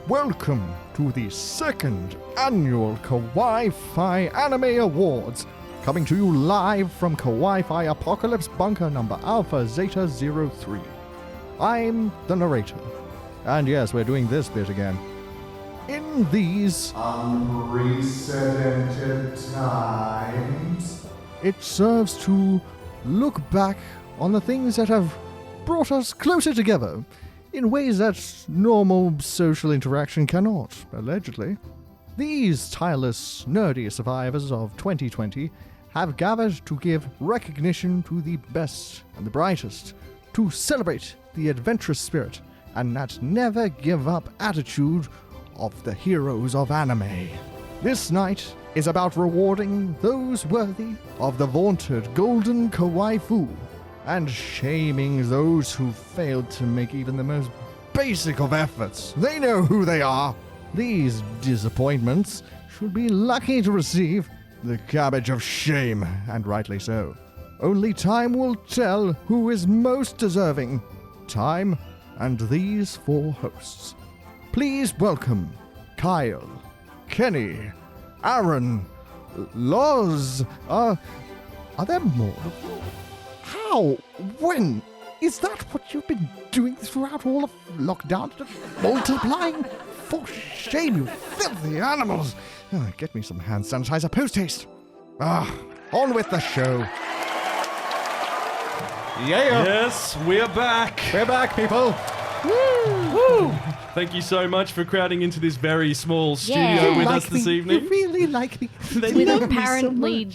welcome to the second annual Kawaii-Fi Anime Awards, coming to you live from Kawaii-Fi Apocalypse Bunker number Alpha Zeta 03. I'm the narrator, and yes, we're doing this bit again. In these unprecedented times, it serves to look back on the things that have brought us closer together in ways that normal social interaction cannot, allegedly. These tireless, nerdy survivors of 2020 have gathered to give recognition to the best and the brightest, to celebrate the adventurous spirit and that never give up attitude of the heroes of anime. This night is about rewarding those worthy of the vaunted golden kawaii fu and shaming those who failed to make even the most basic of efforts. They know who they are. These disappointments should be lucky to receive the cabbage of shame, and rightly so. Only time will tell who is most deserving. Time and these four hosts. Please welcome Kyle, Kenny, Aaron, Loz. Are there more of you? How? When? Is that what you've been doing throughout all of lockdown? Multiplying? For shame, you filthy animals! Get me some hand sanitizer post-haste. On with the show. Yeah! Yes, we're back! We're back, people! Woo! Woo! Thank you so much for crowding into this very small studio with us this evening. You really like me. With apparently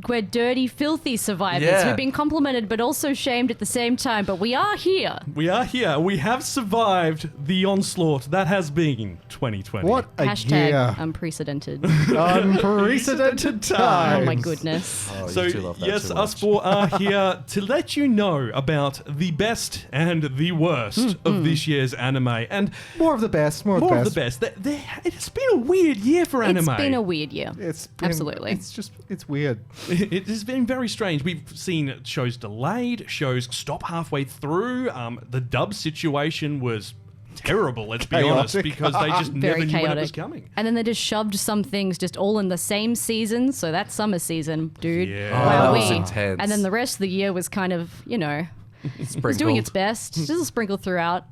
we're dirty, filthy survivors who've been complimented but also shamed at the same time. But we are here. We are here. We have survived the onslaught that has been 2020. What a Hashtag year. unprecedented. Unprecedented times. Oh my goodness. Oh, So, you two love that yes, too us much. four are here to let you know about the best and the worst of this year's anime. And More of the best. More of more the of best. the best. It's been a weird year for anime. It's been a weird year. Absolutely. It's weird. It has been very strange. We've seen shows delayed, shows stop halfway through. The dub situation was terrible, let's be honest, Chaotic. because they just Very never knew when it was chaotic. coming. And then they just shoved some things just all in the same season. So that's summer season, dude. Yeah. Wow, that was intense. And then the rest of the year was kind of, it was doing its best. Just a sprinkle throughout.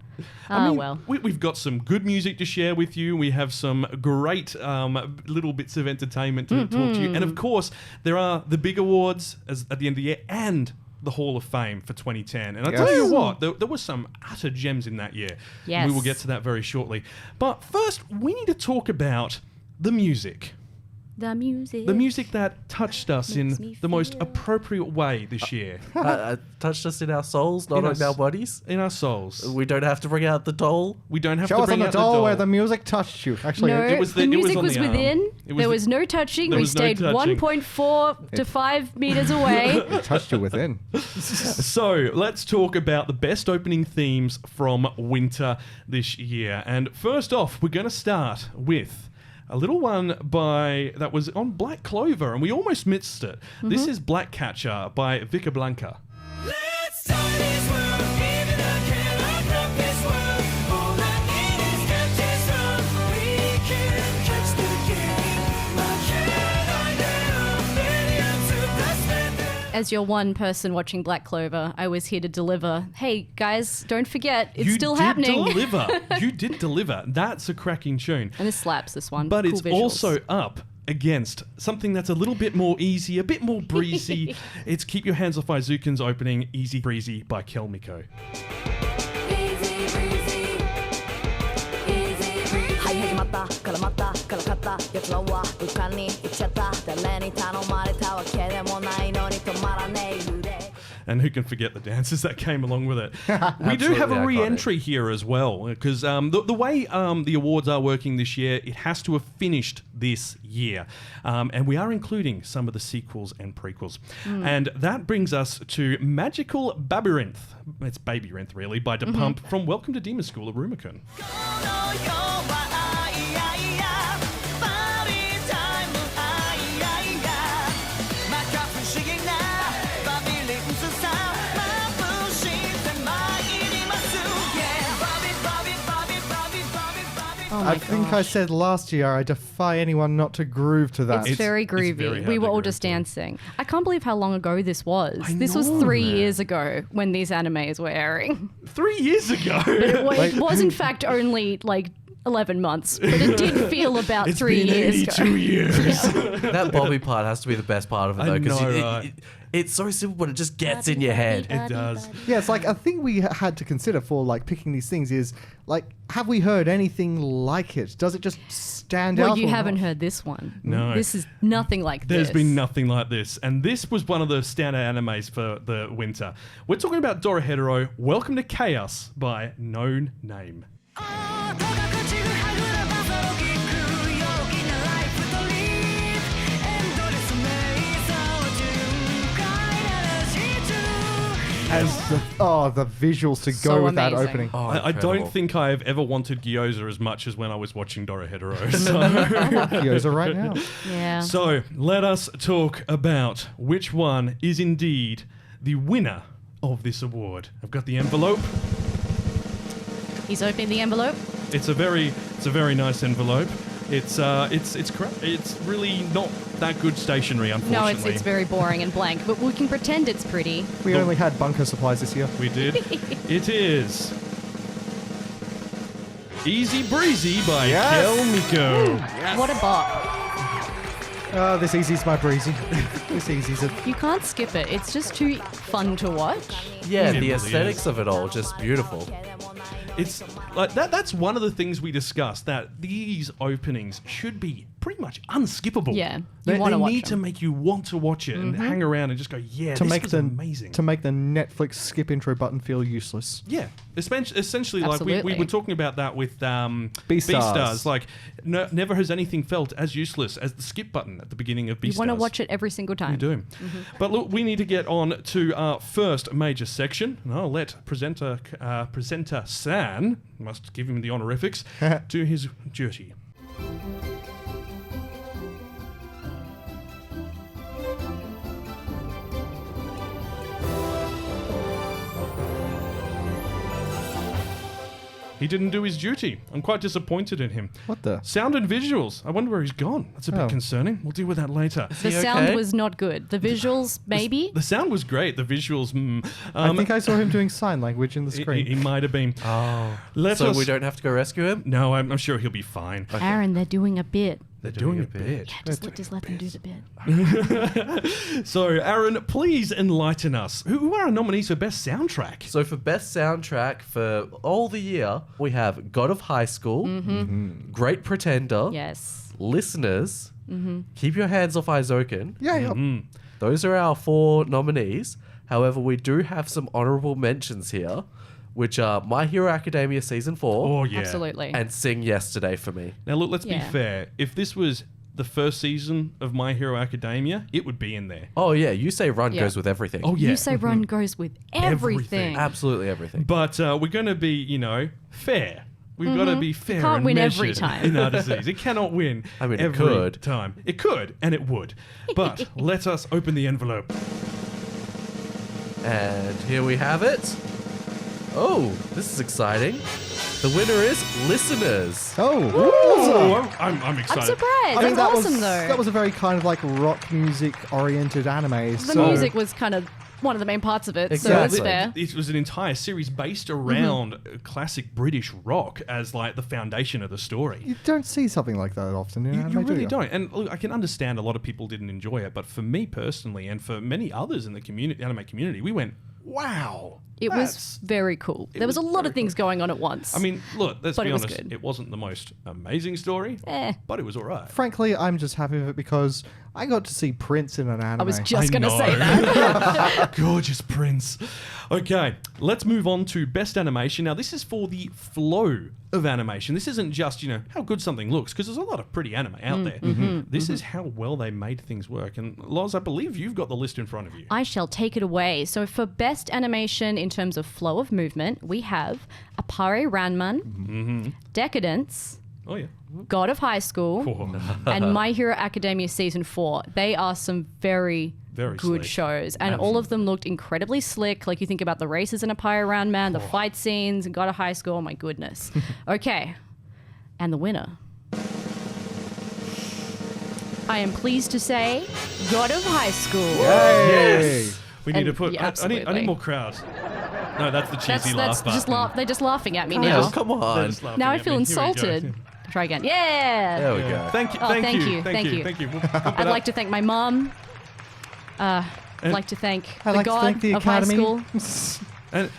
Well. We've got some good music to share with you. We have some great little bits of entertainment to talk to you. And of course, there are the big awards at the end of the year and the Hall of Fame for 2010. And I tell you what, there were some utter gems in that year. Yes. We will get to that very shortly. But first, we need to talk about the music. The music. The music that touched us Makes in me the most feel- appropriate way this year. Touched us in our souls, not In in our our bodies. In our souls. We don't have to bring out the doll. We don't have Show to us on bring the out the doll doll. where the music touched you. Actually, No, it was the music on was the arm. within. It was There the- was no touching. there We was no stayed touching. 1.4 to 5 meters away. it touched you within. So let's talk about the best opening themes from winter this year. And first off, we're going to start with a little one that was on Black Clover, and we almost missed it. This is Black Catcher by Vika Blanca. Let's start this world, even I cannot rock this world. All I need is catch this run. We can catch the game. Why can't I get millions to the spender? As your one person watching Black Clover, I was here to deliver. Hey guys, don't forget, it's You still did happening. deliver. You did deliver. That's a cracking tune. And this slaps, this one. But Cool it's visuals. also up against something that's a little bit more easy, a bit more breezy. It's Keep Your Hands Off Izuku's opening, Easy Breezy by Kelmiko. Easy breezy, easy breezy. はい始まったからまたから勝ったやつらは浮かに行っちゃった誰に頼まれたわけでもないのに止まらねえ腕 And who can forget the dances that came along with it? We do have a Absolutely re-entry here as well, because the way the awards are working this year, it has to have finished this year. And we are including some of the sequels and prequels. And that brings us to Magical Babyrinth. It's Babyrinth, really, by DePump from Welcome to Demon School of Rumikun. この世はあいやいやパーティータイムあいやいやまか不思議なバビリンスさ眩しいて参ります Yeah バビバビバビバビバビバビ Oh I think I said last year I defy anyone not to groove to that. It's very it's groovy. very hard We were to all groove just to. dancing. I can't believe how long ago this was. I This was know, 3 man. years ago when these animes were airing. 3 years ago. It was in fact only like 11 months, but it did feel about It's 3 been years 82 ago. years. That Bobby part has to be the best part of it, I though, because know, right? it's so simple, but it just gets in your head. It does. Yeah, it's like a thing we had to consider for like picking these things is like, have we heard anything like it? Does it just stand out? Well, you or haven't not? heard this one. No. This is nothing like There's this. been nothing like this. And this was one of the standout animes for the winter. We're talking about Dorohedoro, Welcome to Chaos by Known Name. 「とがくちぐはぐらバサロキック」「陽気なライフとリーフ」「エンドレスメイサーを巡回ならし中」 As the visuals to So go with that amazing. opening. Oh, I incredible. don't think I have ever wanted gyoza as much as when I was watching Dorohedoro. So, Gyoza right now. Yeah. so let us talk about which one is indeed the winner of this award. I've got the envelope. He's opening the envelope. It's a very nice envelope. It's really not that good stationery, No, unfortunately. it's very boring and blank, but we can pretend it's pretty. We only had bunker supplies this year. We did. It is Easy Breezy by Kel Miko. What a bop. This easy's my breezy. This easy's a... You can't skip it. It's just too fun to watch. Yeah, It the really aesthetics is. of it all, just beautiful. It's like that's one of the things we discussed, that these openings should be pretty much unskippable. Yeah, you They wanna watch need to them. make you want to watch it and hang around and just go, yeah, to this make was the amazing. to make the Netflix skip intro button feel useless. Yeah, essentially, like we Absolutely. were talking about that with Beastars. Beastars. Like, never has anything felt as useless as the skip button at the beginning of Beastars. You want to watch it every single time. You do. But look, we need to get on to our first major section, and I'll let presenter San, must give him the honorifics, do his duty. He didn't do his duty. I'm quite disappointed in him. What the? Sound and visuals. I wonder where he's gone. That's a bit Oh. concerning. We'll deal with that later. The He sound okay? was not good. The visuals, maybe. The sound was great. The visuals, I think I saw him doing sign language in the screen. he might have been. Oh. Let So us- we don't have to go rescue him? No, I'm sure he'll be fine. Aaron, they're doing a bit. They're doing a bit. Just let them do the bit. So, Aaron, please enlighten us. Who are our nominees for Best Soundtrack? So for best soundtrack for all the year, we have God of High School, Great Pretender, Yes. Listeners, Keep Your Hands Off Izoken. Yeah. Those are our 4 nominees. However, we do have some honorable mentions here, which are My Hero Academia Season 4 Oh, yeah. Absolutely. and Sing Yesterday for me. Now, look, let's be Yeah. fair. If this was the first season of My Hero Academia, it would be in there. Oh yeah, you say Run Yeah. goes with everything. Oh, yeah. You say run goes with everything. Absolutely everything. But we're going to be, fair. We've got to be fair. Can't and win every measured time. in our disease. It cannot win. I mean, it every could. time. It could, and it would. But let us open the envelope. And here we have it. Oh, this is exciting. The winner is Listeners. Oh, I'm I'm excited. surprised. I mean, That's that awesome, was though. that was a very kind of like rock music oriented anime. The music was kind of one of the main parts of it, so Exactly. it's fair. It was an entire series based around classic British rock as like the foundation of the story. You don't see something like that often in You anime, do really you? don't. And look, I can understand a lot of people didn't enjoy it, but for me personally, and for many others in the anime community, we went, wow. It was very cool. There was a was lot very of things going on at once. I mean, look, let's But be it was honest. good. It wasn't the most amazing story, but it was all right. Frankly, I'm just happy with it because I got to see Prince in an anime. I was just I going to know. say that. Gorgeous Prince. Okay, let's move on to Best Animation. Now, this is for the flow of animation. This isn't just, how good something looks, because there's a lot of pretty anime out there. This is how well they made things work. And Loz, I believe you've got the list in front of you. I shall take it away. So for best animation in terms of flow of movement, we have Appare Ranman, Decadence, Oh, yeah. God of High School, Oh. and My Hero Academia Season 4. They are some very Very good slick. shows. And all of them looked incredibly slick. Like you think about the races in Appare Ranman, the fight scenes, and God of High School. Oh my goodness. Okay. And the winner, I am pleased to say, God of High School. Yes. We need And- to put. yeah, I need absolutely. more crowd. No, that's the cheesy laugh. Just button. they're just laughing at me Kyle, now. come They're on. just laughing Now I at feel me. Here we go. insulted. Try again. Yeah. There we go. Thank you. Oh, thank, thank you. you, Thank thank you. you. Thank you. We'll pump it I'd up. like to thank my mum. I'd like to thank the like to God thank the of high Academy. school.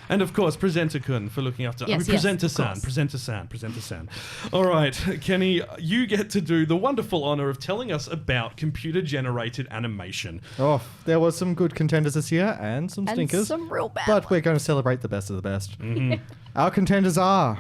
And of course, Presenter-kun for looking after. Yes, yes, Presenter-san. of Presenter-san. Presenter-san. All right, Kenny, you get to do the wonderful honor of telling us about computer-generated animation. Oh, there was some good contenders this year and some And stinkers. some real bad But we're ones. going to celebrate the best of the best. Our contenders are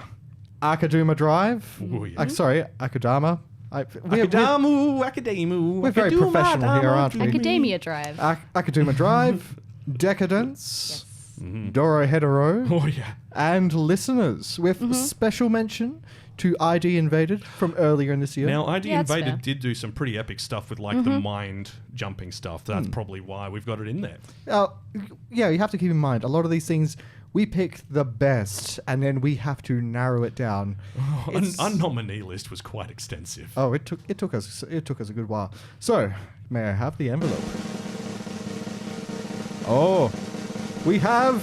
Akaduma Drive. Ooh, yeah. Sorry, Akudama. Academu. We're very professional here, aren't we? Academia Drive. Akaduma Drive, Decadence, Dorohedoro, Oh, yeah. and listeners with special mention to ID Invaded from earlier in this year. Now, ID Yeah, that's Invaded fair. did do some pretty epic stuff with, like, the mind jumping stuff. That's probably why we've got it in there. Yeah, you have to keep in mind, a lot of these things, we pick the best, and then we have to narrow it down. Our nominee list was quite extensive. Oh, it took us a good while. So, may I have the envelope? Oh, we have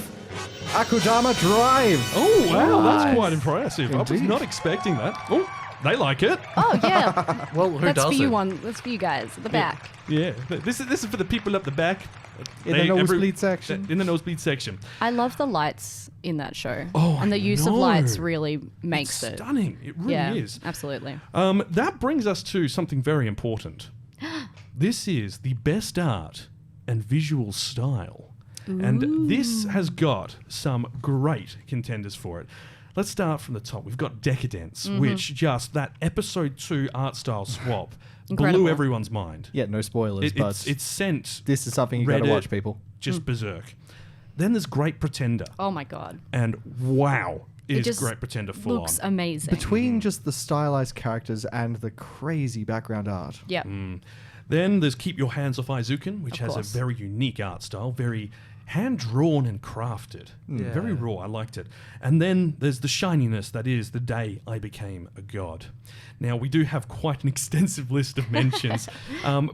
Akudama Drive. Oh, wow, that's Nice. quite impressive. I was Indeed. not expecting that. Oh, they like it. Oh yeah, Well, who that's doesn't? for you one. That's for you guys at the back. Yeah, this is for the people up the back. In the nosebleed section. In the nosebleed section. I love the lights in that show. Oh, and the I use of know. lights really makes It's it. stunning. It really Yeah, is. absolutely. That brings us to something very important. This is the best art and visual style. And this has got some great contenders for it. Let's start from the top. We've got Decadence, which just that episode 2 art style swap Incredible. blew everyone's mind. Yeah, no spoilers, but It's sent this is something you got to Reddit watch, people. just berserk. Then there's Great Pretender. Oh my god, And wow, it is just Great Pretender full looks on. amazing. Between just the stylized characters and the crazy background art. Yep. Then there's Keep Your Hands Off Izuken, which Of has course. a very unique art style, very hand-drawn and crafted. Yeah. Very raw, I liked it. And then there's the shininess that is The Day I Became a God. Now, we do have quite an extensive list of mentions.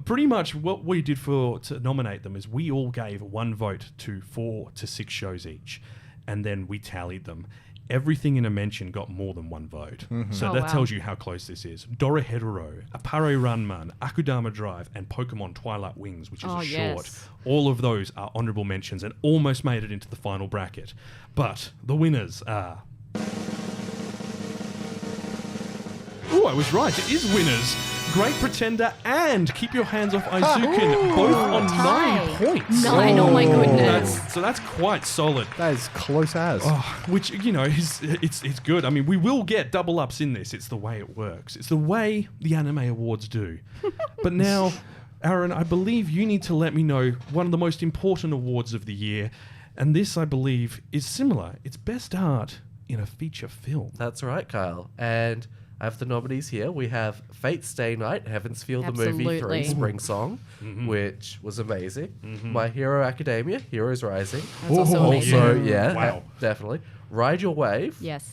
Pretty much what we did to nominate them is we all gave one vote to 4 to 6 shows each, and then we tallied them. Everything in a mention got more than one vote. So Oh, that wow. tells you how close this is. Dorohedoro, Apare Ranman, Akudama Drive, and Pokemon Twilight Wings, which is Oh, a short. yes. All of those are honorable mentions and almost made it into the final bracket. But the winners are... Oh, I was right. It is winners. Great Pretender and Keep Your Hands Off Izuken, both on tie. 9 points. 9, oh my goodness. So that's quite solid. That is close as. Which, you know, it's good. I mean, we will get double ups in this. It's the way it works. It's the way the Anime Awards do. But now, Aaron, I believe you need to let me know one of the most important awards of the year. And this, I believe, is similar. It's Best Art in a Feature Film. That's right, Kyle. And I have the nominees here. We have Fate Stay Night, Heaven's Feel the Movie 3 Absolutely. Spring Song, which was amazing. My Hero Academia, Heroes Rising. That's also amazing. Also, yeah, Wow. definitely. Ride Your Wave. Yes.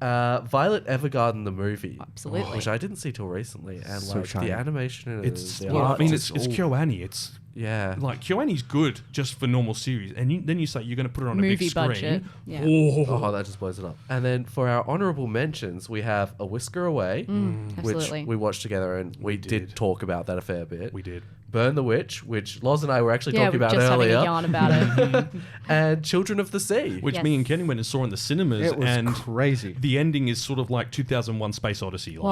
Violet Evergarden, the movie. Absolutely. Which I didn't see till recently. And So like shiny. the animation and It's, the well, I art, mean, it's all- KyoAni. It's yeah. like KyoAni's good just for normal series. And then you say you're going to put it on a big Movie screen. budget. Yeah. Oh, that just blows it up. And then for our honorable mentions, we have A Whisker Away, which Absolutely. we watched together, and we did talk about that a fair bit. We did. Burn the Witch, which Loz and I were actually Yeah, talking we're about just having a earlier, yarn about it. and Children of the Sea. Which Yes. me and Kenny went and saw in the cinemas. It was and crazy. the ending is sort of like 2001 Space Odyssey. Like.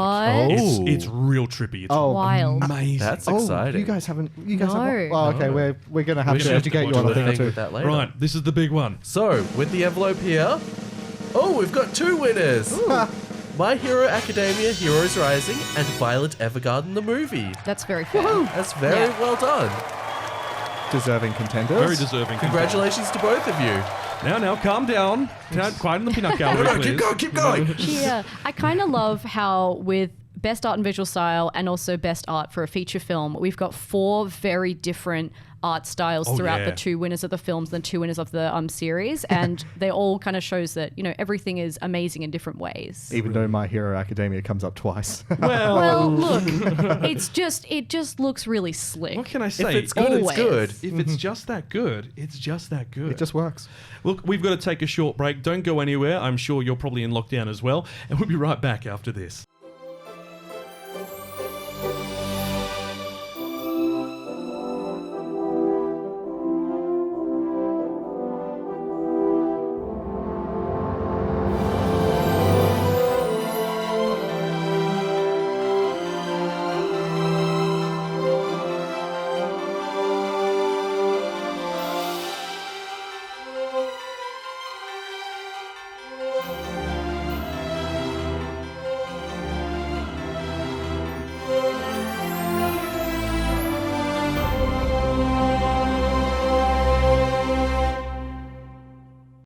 What? Oh. It's real trippy. It's Oh, Wild. amazing. That's Oh, exciting. you guys haven't. You guys No. haven't. Oh, okay. No. We're gonna have We to should have to educate you watch on a it. thing or thing two. with that later. Right, this is the big one. So, with the envelope here, oh, we've got 2 winners. My Hero Academia, Heroes Rising, and Violet Evergarden, the movie. That's very fair. That's very Yeah. well done. Deserving contenders. Very deserving. Congratulations to both of you. Now, calm down. Quiet in the peanut gallery, please. Keep going. Yeah, I kind of love how with Best Art and Visual Style and also Best Art for a Feature Film. We've got 4 very different art styles throughout the 2 winners of the films and 2 winners of the series, and they all kind of shows that, you know, everything is amazing in different ways. Even though My Hero Academia comes up twice. Well, look, it just looks really slick. What can I say? If it's good, it's good. If it's just that good, it's just that good. It just works. Look, we've got to take a short break. Don't go anywhere. I'm sure you're probably in lockdown as well. And we'll be right back after this.